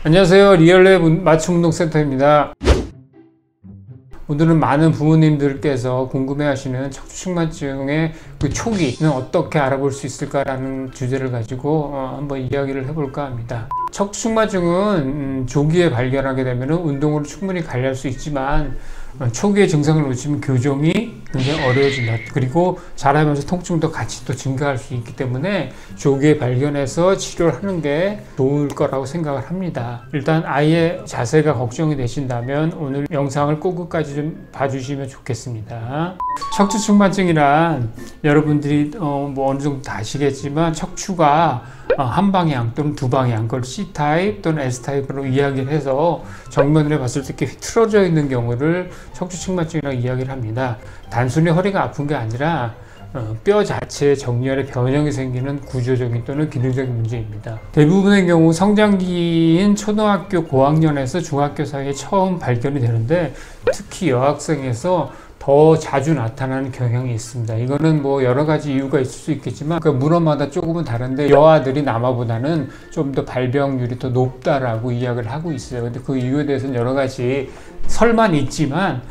안녕하세요. 리얼랩 맞춤운동센터입니다. 오늘은 많은 부모님들께서 궁금해하시는 척추측만증의 그 초기는 어떻게 알아볼 수 있을까라는 주제를 가지고 한번 이야기를 해볼까 합니다. 척추측만증은 조기에 발견하게 되면 운동으로 충분히 관리할 수 있지만 초기에 증상을 놓치면 교정이 굉장히 어려워진다. 그리고 자라면서 통증도 같이 또 증가할 수 있기 때문에 조기에 발견해서 치료를 하는 게 좋을 거라고 생각을 합니다. 일단 아이의 자세가 걱정이 되신다면 오늘 영상을 꼭 끝까지 좀 봐주시면 좋겠습니다. 척추측만증이란 여러분들이 뭐 어느 정도 다 아시겠지만 척추가 한 방향 또는 두 방향, 그걸 C타입 또는 S타입으로 이야기를 해서 정면으로 봤을 때 이렇게 틀어져 있는 경우를 척추측만증이라고 이야기를 합니다. 단순히 허리가 아픈 게 아니라 뼈 자체의 정렬에 변형이 생기는 구조적인 또는 기능적인 문제입니다. 대부분의 경우 성장기인 초등학교 고학년에서 중학교 사이에 처음 발견이 되는데 특히 여학생에서 더 자주 나타나는 경향이 있습니다. 이거는 뭐 여러 가지 이유가 있을 수 있겠지만 그 문헌마다 조금은 다른데 여아들이 남아보다는 좀 더 발병률이 더 높다라고 이야기를 하고 있어요. 근데 그 이유에 대해서는 여러 가지 설만 있지만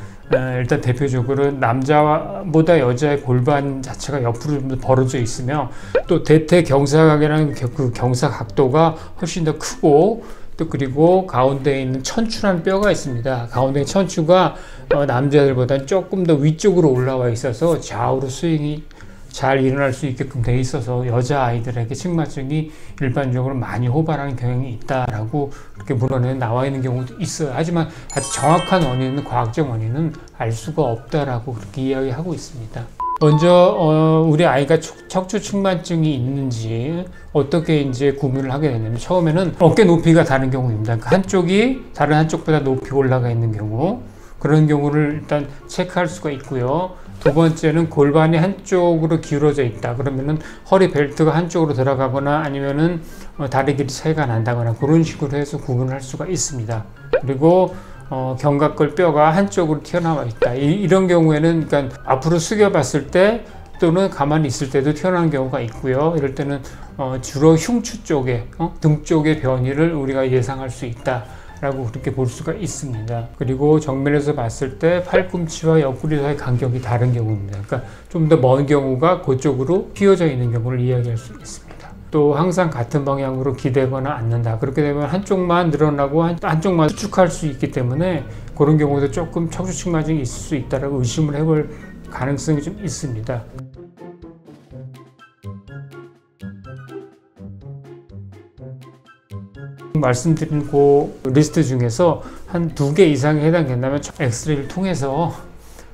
일단 대표적으로 남자보다 여자의 골반 자체가 옆으로 좀 더 벌어져 있으며 또 대퇴경사각이라는 그 경사 각도가 훨씬 더 크고 또 그리고 가운데에 있는 천추라는 뼈가 있습니다. 가운데 천추가 남자들보다는 조금 더 위쪽으로 올라와 있어서 좌우로 스윙이 잘 일어날 수 있게끔 돼 있어서 여자아이들에게 측만증이 일반적으로 많이 호발하는 경향이 있다라고 그렇게 문헌에 나와 있는 경우도 있어요. 하지만 아주 정확한 원인은 과학적 원인은 알 수가 없다라고 그렇게 이야기하고 있습니다. 먼저 우리 아이가 척추측만증이 있는지 어떻게 이제 구분을 하게 되냐면 처음에는 어깨 높이가 다른 경우입니다. 그러니까 한쪽이 다른 한쪽보다 높이 올라가 있는 경우, 그런 경우를 일단 체크할 수가 있고요. 두 번째는 골반이 한쪽으로 기울어져 있다. 그러면은 허리 벨트가 한쪽으로 들어가거나 아니면은 다리 길이 차이가 난다거나 그런 식으로 해서 구분을 할 수가 있습니다. 그리고 견갑골 뼈가 한쪽으로 튀어나와 있다. 이런 경우에는 그러니까 앞으로 숙여 봤을 때 또는 가만히 있을 때도 튀어나오는 경우가 있고요. 이럴 때는 주로 흉추 쪽에 등 쪽의 변이를 우리가 예상할 수 있다 라고 그렇게 볼 수가 있습니다. 그리고 정면에서 봤을 때 팔꿈치와 옆구리 사이 간격이 다른 경우입니다. 그러니까 좀 더 먼 경우가 그쪽으로 휘어져 있는 경우를 이야기할 수 있습니다. 또 항상 같은 방향으로 기대거나 앉는다. 그렇게 되면 한쪽만 늘어나고 한쪽만 수축할 수 있기 때문에 그런 경우도 조금 척추측만증이 있을 수 있다라고 의심을 해볼 가능성이 좀 있습니다. 말씀드린 그 리스트 중에서 한 2개 이상에 해당된다면 엑스레이를 통해서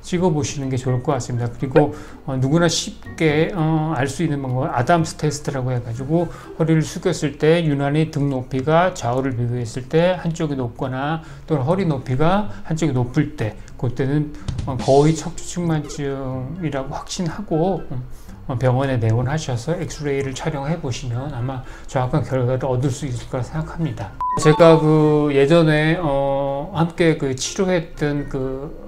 찍어보시는 게 좋을 것 같습니다. 그리고 누구나 쉽게 알 수 있는 방법은 아담스 테스트라고 해가지고 허리를 숙였을 때 유난히 등 높이가 좌우를 비교했을 때 한쪽이 높거나 또는 허리 높이가 한쪽이 높을 때 그때는 거의 척추측만증이라고 확신하고 병원에 내원하셔서 엑스레이를 촬영해 보시면 아마 정확한 결과를 얻을 수 있을 거라 생각합니다. 제가 그 예전에 함께 그 치료했던 그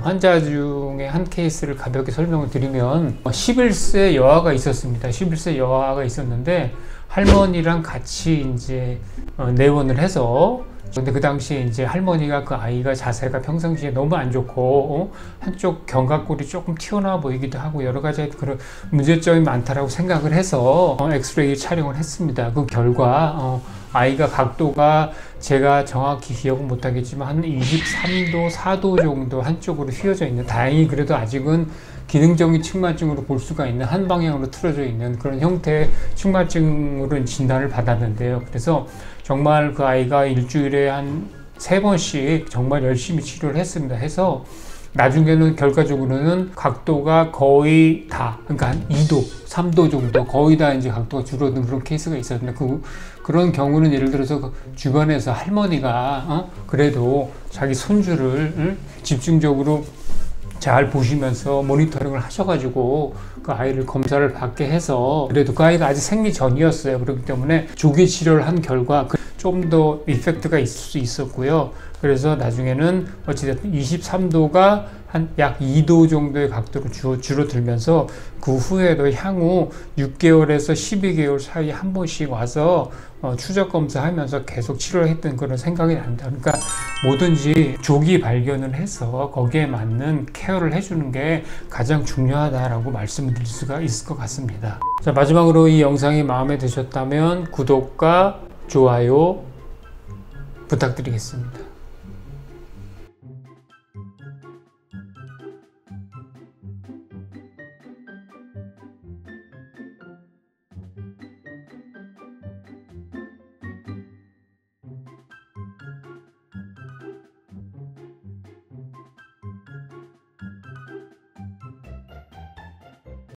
환자 중에 한 케이스를 가볍게 설명을 드리면 11세 여아가 있었습니다. 11세 여아가 있었는데 할머니랑 같이 이제 내원을 해서 근데 그 당시에 이제 할머니가 그 아이가 자세가 평상시에 너무 안 좋고 한쪽 견갑골이 조금 튀어나와 보이기도 하고 여러 가지 그런 문제점이 많다라고 생각을 해서 엑스레이 촬영을 했습니다. 그 결과 아이가 각도가 제가 정확히 기억은 못하겠지만 한 23도, 4도 정도 한쪽으로 휘어져 있는, 다행히 그래도 아직은 기능적인 측만증으로 볼 수가 있는 한 방향으로 틀어져 있는 그런 형태의 측만증으로 진단을 받았는데요. 그래서 정말 그 아이가 일주일에 한 3번씩 정말 열심히 치료를 했습니다. 해서 나중에는 결과적으로는 각도가 거의 다, 그러니까 한 2도, 3도 정도 거의 다 이제 각도가 줄어든 그런 케이스가 있었는데 그런 경우는 예를 들어서 그 주변에서 할머니가 그래도 자기 손주를 집중적으로 잘 보시면서 모니터링을 하셔가지고 그 아이를 검사를 받게 해서 그래도 그 아이가 아직 생리 전이었어요. 그렇기 때문에 조기 치료를 한 결과 좀 더 이펙트가 있을 수 있었고요. 그래서 나중에는 어찌됐든 23도가 한 약 2도 정도의 각도로 줄어들면서 그 후에도 향후 6개월에서 12개월 사이에 한 번씩 와서 추적 검사하면서 계속 치료를 했던 그런 생각이 납니다. 그러니까 뭐든지 조기 발견을 해서 거기에 맞는 케어를 해주는 게 가장 중요하다라고 말씀을 드릴 수가 있을 것 같습니다. 자, 마지막으로 이 영상이 마음에 드셨다면 구독과 좋아요 부탁드리겠습니다.